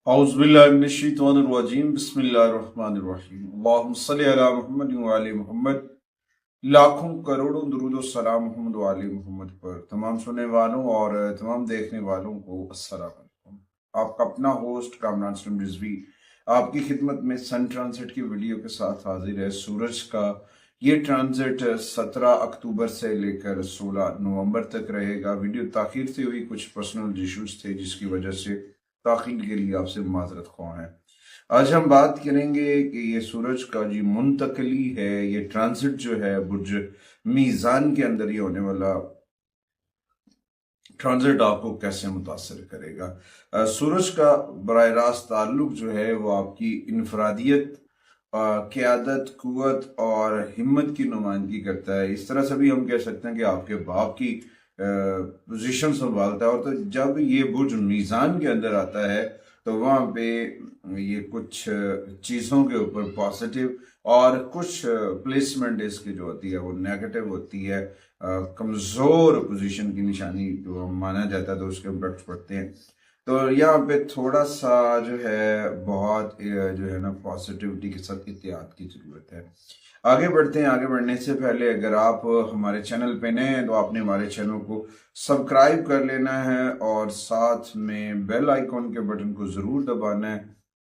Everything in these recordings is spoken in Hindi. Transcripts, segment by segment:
औज़ुबिल्लाहिमिनश्शैतानिर्रजीम बिस्मिल्लाहिर्रहमानिर्रहीम अल्लाहुम्मा सल्लि अला मुहम्मद व आले मुहम्मद। लाखों करोड़ों दुरूद और सलाम मोहम्मद व आले मुहम्मद पर। तमाम सुनने वालों और तमाम देखने वालों को अस्सलाम वालेकुम। आपका अपना होस्ट कामरान सलीम रिजवी आपकी खिदमत में सन ट्रांजिट की वीडियो के साथ हाजिर है। सूरज का ये ट्रांजिट 17 अक्टूबर से लेकर 16 नवंबर तक रहेगा। वीडियो ताखीर से हुई, कुछ पर्सनल इश्यूज थे जिसकी वजह से ताखीर के लिए आपसे माजरत ख्वाह हैं। आज हम बात करेंगे कि ये सूरज का जी मुंतकली है, ये ट्रांजिट जो है बुर्ज मीज़ान के अंदर ये होने वाला ट्रांजिट आपको कैसे मुतासर करेगा। सूरज का बराह रास्त ताल्लुक जो है वो आपकी इनफरादियत, क़यादत, कुव्वत और हिम्मत की नुमाइंदगी करता है। इस तरह से भी हम कह सकते हैं कि आपके बाप की पोजीशन संभालता है। और तो जब ये बुर्ज मीज़ान के अंदर आता है तो वहाँ पे ये कुछ चीज़ों के ऊपर पॉजिटिव और कुछ प्लेसमेंट इसकी जो होती है वो नेगेटिव होती है। कमज़ोर पोजीशन की निशानी जो माना जाता है तो उसके इम्पैक्ट पड़ते हैं। तो यहाँ पे थोड़ा सा जो है बहुत जो है ना पॉजिटिविटी के साथ एहतियात की ज़रूरत है। आगे बढ़ते हैं। आगे बढ़ने से पहले अगर आप हमारे चैनल पे नए हैं तो आपने हमारे चैनल को सब्सक्राइब कर लेना है और साथ में बेल आइकॉन के बटन को ज़रूर दबाना है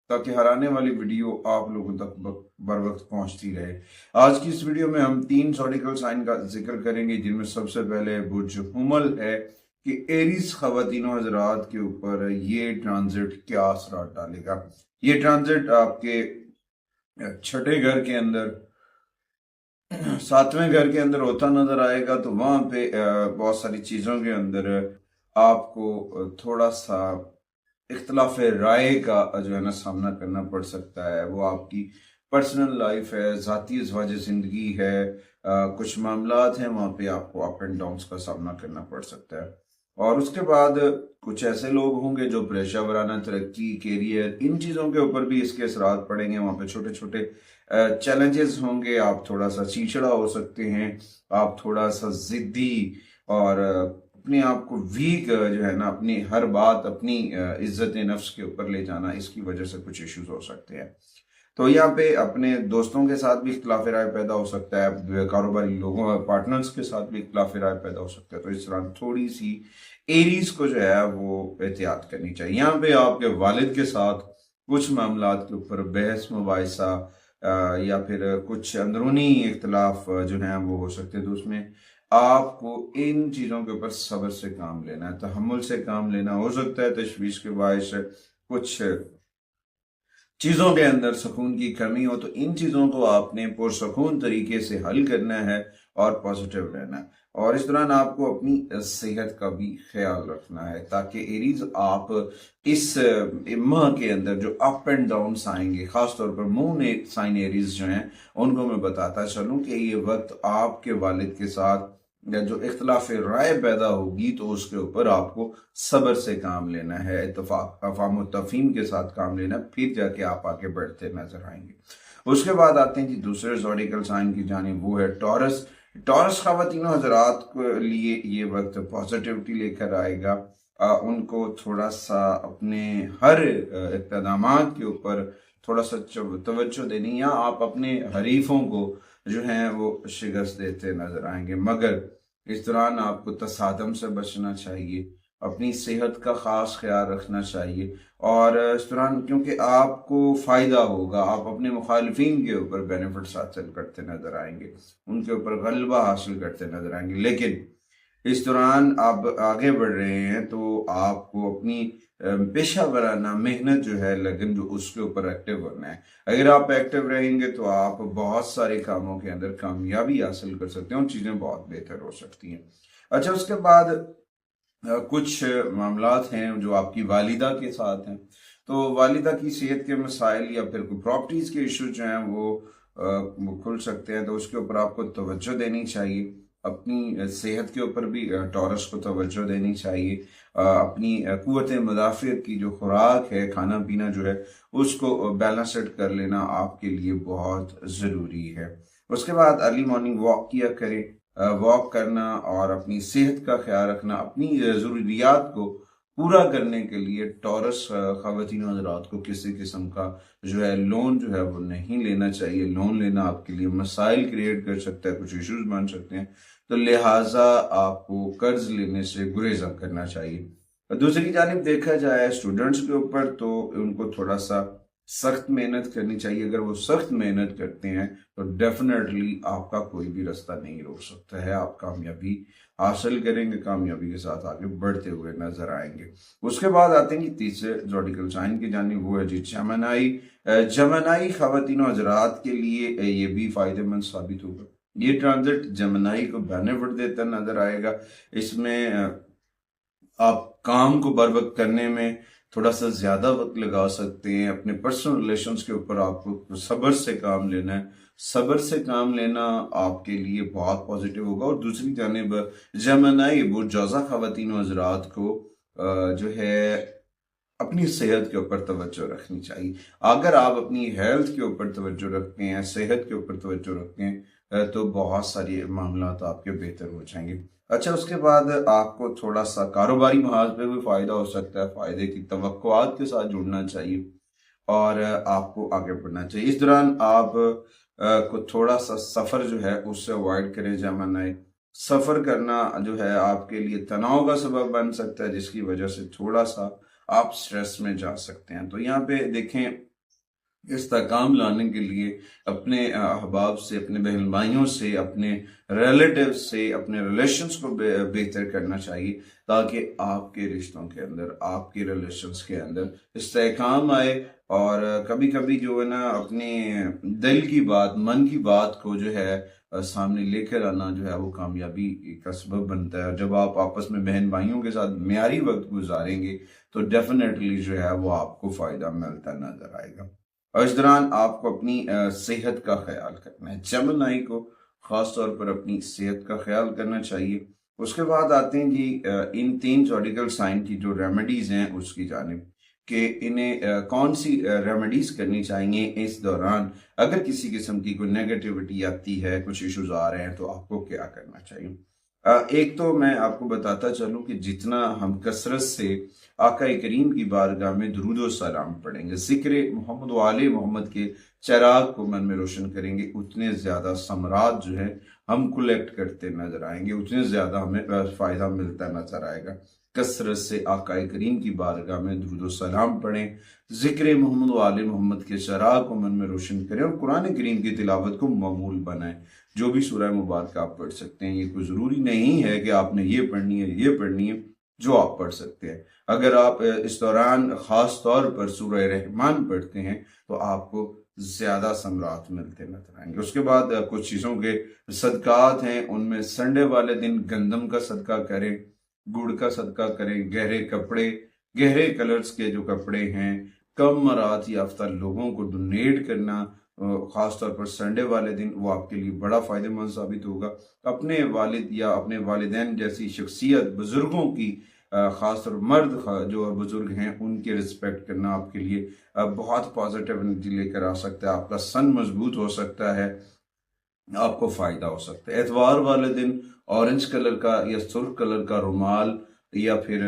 ताकि हर आने वाली वीडियो आप लोगों तक बर वक्त पहुंचती रहे। आज की इस वीडियो में हम 3 ज़ोडिकल साइन का जिक्र करेंगे, जिनमें सबसे पहले बुर्ज हुमल है कि एरीज ख़वातीनो हज़रात के ऊपर ये ट्रांजिट क्या असर डालेगा। ये ट्रांजिट आपके छठे घर के अंदर, 7वें घर के अंदर होता नजर आएगा। तो वहां पे बहुत सारी चीजों के अंदर आपको थोड़ा सा इख्तलाफ राय का जो है ना सामना करना पड़ सकता है। वो आपकी पर्सनल लाइफ है, ज़ाती अज़वाज ज़िंदगी है, कुछ मामलात हैं, वहाँ पे आपको अप एंड डाउन्स का सामना करना पड़ सकता है। और उसके बाद कुछ ऐसे लोग होंगे जो पेशा वराना तरक्की, कैरियर, इन चीज़ों के ऊपर भी इसके असरात पड़ेंगे। वहाँ पे छोटे छोटे चैलेंजेस होंगे। आप थोड़ा सा चिड़चिड़ा हो सकते हैं, आप थोड़ा सा ज़िद्दी और अपने आप को वीक जो है ना, अपनी हर बात अपनी इज्जत नफ्स के ऊपर ले जाना, इसकी वजह से कुछ इश्यूज हो सकते हैं। तो यहाँ पे अपने दोस्तों के साथ भी इख्तिलाफ राय पैदा हो सकता है, कारोबारी लोगों पार्टनर्स के साथ भी इख्तिलाफ राय पैदा हो सकता है। तो इस तरह थोड़ी सी एरीज को जो है वो एहतियात करनी चाहिए। यहाँ पे आपके वालिद के साथ कुछ मामलात के ऊपर बहस मुबाहिसा या फिर कुछ अंदरूनी इख्तिलाफ जो है वो हो सकते हैं। तो उसमें आपको इन चीज़ों के ऊपर सब्र से काम लेना है, तहम्मुल से काम लेना। हो सकता है तशवीश के बायस कुछ चीज़ों के अंदर सुकून की कमी हो, तो इन चीज़ों को आपने पुरसुकून तरीके से हल करना है और पॉजिटिव रहना है। और इस दौरान आपको अपनी सेहत का भी ख्याल रखना है ताकि एरीज आप इस माह के अंदर जो अप एंड डाउन्स आएंगे, खासतौर पर मून साइन एरीज जो हैं उनको मैं बताता चलूँ कि ये वक्त आपके वालिद के साथ या जो इख्तलाफ राय पैदा होगी तो उसके ऊपर आपको सब्र से काम लेना है, इत्तफाक अफ़ाम तफ़हीम के साथ काम लेना, फिर जाके आप आगे बढ़ते नजर आएंगे। उसके बाद आते हैं जी दूसरे ज़ोडिकल साइन की जानिब, वो है टॉरस। टॉरस ख़वातीनो हज़रात के लिए ये वक्त पॉजिटिविटी लेकर आएगा। उनको थोड़ा सा अपने हर इक़दामात के ऊपर थोड़ा सा तवज्जो देनी, या आप अपने हरीफों को जो है वो शिकस्त देते नजर आएंगे। मगर इस दौरान आपको तसादम से बचना चाहिए, अपनी सेहत का खास ख्याल रखना चाहिए। और इस दौरान क्योंकि आपको फायदा होगा, आप अपने मुखालिफिन के ऊपर बेनिफिट्स हासिल करते नजर आएंगे, उनके ऊपर गलबा हासिल करते नजर आएंगे। लेकिन इस दौरान आप आगे बढ़ रहे हैं तो आपको अपनी पेशा वराना मेहनत जो है, लगन जो, उसके ऊपर एक्टिव होना है। अगर आप एक्टिव रहेंगे तो आप बहुत सारे कामों के अंदर कामयाबी हासिल कर सकते हैं और चीज़ें बहुत बेहतर हो सकती हैं। अच्छा, उसके बाद कुछ मामलात हैं जो आपकी वालिदा के साथ हैं। तो वालिदा की सेहत के मसाइल या फिर कोई प्रॉपर्टीज़ के इशू जो हैं वो खुल सकते हैं। तो उसके ऊपर आपको तवज्जो देनी चाहिए। अपनी सेहत के ऊपर भी टॉरस को तवज्जो देनी चाहिए। अपनी कुव्वत मुदाफ़ियत की जो खुराक है, खाना पीना जो है, उसको बैलेंस्ड कर लेना आपके लिए बहुत ज़रूरी है। उसके बाद अर्ली मॉर्निंग वॉक किया करें। वॉक करना और अपनी सेहत का ख्याल रखना, अपनी ज़रूरियात को पूरा करने के लिए टॉरस ख़वातीन हज़रात को किसी किस्म का जो है लोन जो है वो नहीं लेना चाहिए। लोन लेना आपके लिए मसाइल क्रिएट कर सकता है, कुछ इश्यूज बन सकते हैं, तो लिहाजा आपको कर्ज लेने से गुरेजा करना चाहिए। दूसरी जानिब देखा जाए स्टूडेंट्स के ऊपर, तो उनको थोड़ा सा सख्त मेहनत करनी चाहिए। अगर वो सख्त मेहनत करते हैं तो डेफिनेटली आपका कोई भी रास्ता नहीं रोक सकता है, आप कामयाबी हासिल करेंगे, कामयाबी के साथ आगे बढ़ते हुए नजर आएंगे। उसके बाद आते हैं कि तीसरे ज़ोडिकल साइन की जानिब, वो है जी जेमिनी। जेमिनी ख़वातीन हज़रात के लिए ये भी फायदेमंद साबित होगा। ये ट्रांजिट जेमिनी को बेनिफिट देता नजर आएगा। इसमें आप काम को बर वक्त करने में थोड़ा सा ज्यादा वक्त लगा सकते हैं। अपने पर्सनल रिलेशंस के ऊपर आपको सब्र से काम लेना है। सब्र से काम लेना आपके लिए बहुत पॉजिटिव होगा। और दूसरी जानिब जेमिनी बुर्जोज़ा ख़वातीन हज़रात को जो है अपनी सेहत के ऊपर तवज्जो रखनी चाहिए। अगर आप अपनी हेल्थ के ऊपर तवज्जो रखते हैं, सेहत के ऊपर तवज्जो रखते हैं, तो बहुत सारे मामला आपके बेहतर हो जाएंगे। अच्छा, उसके बाद आपको थोड़ा सा कारोबारी महाज पे भी फायदा हो सकता है। फायदे की तवक्कुआत के साथ जुड़ना चाहिए और आपको आगे बढ़ना चाहिए। इस दौरान आप को थोड़ा सा सफर जो है उससे अवॉइड करें। जेमिनी, सफर करना जो है आपके लिए तनाव का सबब बन सकता है, जिसकी वजह से थोड़ा सा आप स्ट्रेस में जा सकते हैं। तो यहाँ पे देखें, इस्तेकाम लाने के लिए अपने अहबाब से, अपने बहन भाइयों से, अपने रिलेटिव से, अपने रिलेशंस को बेहतर करना चाहिए, ताकि आपके रिश्तों के अंदर, आपके रिलेशंस के अंदर इस्तेकाम आए। और कभी कभी जो है ना, अपने दिल की बात, मन की बात को जो है सामने लेकर आना जो है वो कामयाबी का सबब बनता है। और जब आप आपस में बहन भाइयों के साथ म्यारी वक्त गुजारेंगे तो डेफिनेटली जो है वो आपको फायदा मिलता नजर आएगा। और इस दौरान आपको अपनी सेहत का ख्याल करना है। जेमिनी को खास तौर पर अपनी सेहत का ख्याल करना चाहिए। उसके बाद आते हैं जी इन तीन ज़ोडिकल साइन की जो रेमेडीज हैं उसकी जानिब, कि इन्हें कौन सी रेमेडीज करनी चाहिए इस दौरान। अगर किसी किस्म की कोई नेगेटिविटी आती है, कुछ इश्यूज आ रहे हैं, तो आपको क्या करना चाहिए। एक तो मैं आपको बताता चलूं कि जितना हम कसरत से आका करीम की बारगाह में दुरूद सलाम पढ़ेंगे, जिक्र मोहम्मद वाले मोहम्मद के चराग को मन में रोशन करेंगे, उतने ज्यादा समरात जो है हम कलेक्ट करते नजर आएंगे, उतने ज्यादा हमें फायदा मिलता नजर आएगा। कसरत से आका करीम की बारगाह में दुरूद सलाम पढ़ें, जिक्र मोहम्मद वाले मोहम्मद के चराग को मन में रोशन करें और कुरान करीम की तिलावत को मामूल बनाएं। जो भी सूरह मुबारक आप पढ़ सकते हैं, ये कोई ज़रूरी नहीं है कि आपने ये पढ़नी है, ये पढ़नी है, जो आप पढ़ सकते हैं। अगर आप इस दौरान ख़ास तौर पर सूरह रहमान पढ़ते हैं तो आपको ज़्यादा समरात मिलते नजर आएंगे। उसके बाद कुछ चीज़ों के सदकात हैं, उनमें संडे वाले दिन गंदम का सदका करें, गुड़ का सदका करें, गहरे कपड़े, गहरे कलर्स के जो कपड़े हैं, कम मरात याफ्ता लोगों को डोनेट करना, खास तौर पर संडे वाले दिन, वो आपके लिए बड़ा फायदेमंद साबित होगा। अपने वालिद या अपने वालिदैन जैसी शख्सियत, बुजुर्गों की, खास तौर मर्द जो बुजुर्ग हैं, उनकी रिस्पेक्ट करना आपके लिए बहुत पॉजिटिव एनर्जी लेकर आ सकता है। आपका सन मजबूत हो सकता है, आपको फायदा हो सकता है। एतवार वाले दिन ऑरेंज कलर का या सुर्ख कलर का रुमाल, या फिर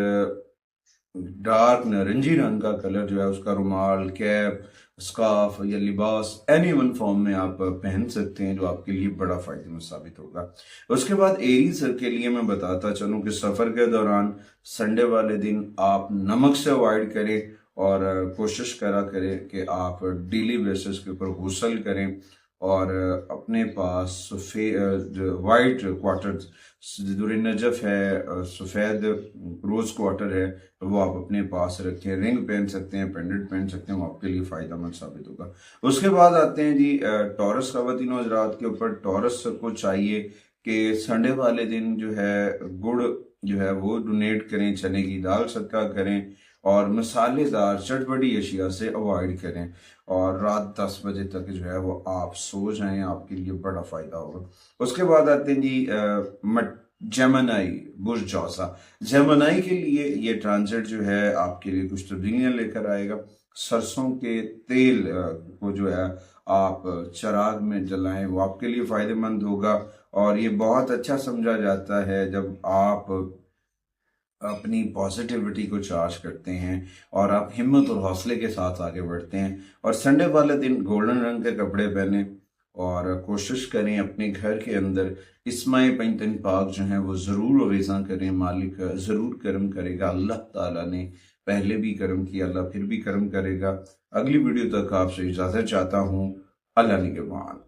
डार्क नारंगी रंग का कलर जो है उसका रुमाल, कैप, स्कार्फ या लिबास एनी वन फॉर्म में आप पहन सकते हैं, जो आपके लिए बड़ा फायदेमंद साबित होगा। उसके बाद एरीज के लिए मैं बताता चलूं कि सफर के दौरान संडे वाले दिन आप नमक से अवॉइड करें और कोशिश करा करें कि आप डेली बेसिस के ऊपर गुसल करें और अपने पास सफ़ेद वाइट क्वार्टर दूर नजफ है, सफ़ेद रोज़ क्वार्टर है, वो आप अपने पास रखें। रिंग पहन सकते हैं, पेंडेंट पहन सकते हैं, वो आपके लिए फ़ायदेमंद साबित होगा। उसके बाद आते हैं जी टॉरस ख़वातीन हज़रात के ऊपर। टॉरस को चाहिए कि संडे वाले दिन जो है गुड़ जो है वो डोनेट करें, चने की दाल सदका करें और मसालेदार चटपटी अशिया से अवॉइड करें और रात 10 बजे तक जो है वो आप सो जाएं, आपके लिए बड़ा फायदा होगा। उसके बाद आते हैं जी जेमिनी बुर्जोज़ा। जेमिनी के लिए ये ट्रांजिट जो है आपके लिए कुछ तब्दीलियां लेकर आएगा। सरसों के तेल को जो है आप चराग में जलाएं, वो आपके लिए फायदेमंद होगा। और ये बहुत अच्छा समझा जाता है जब आप अपनी पॉजिटिविटी को चार्ज करते हैं और आप हिम्मत और हौसले के साथ आगे बढ़ते हैं। और संडे वाले दिन गोल्डन रंग के कपड़े पहने और कोशिश करें अपने घर के अंदर इस्माए पंजतन पाक जो है वो ज़रूर अवेज़ा करें। मालिक ज़रूर करम करेगा, अल्लाह ताला ने पहले भी करम किया, अल्लाह फिर भी करम करेगा। अगली वीडियो तक आपसे इजाज़त चाहता हूँ। अल्लाह निगहबान।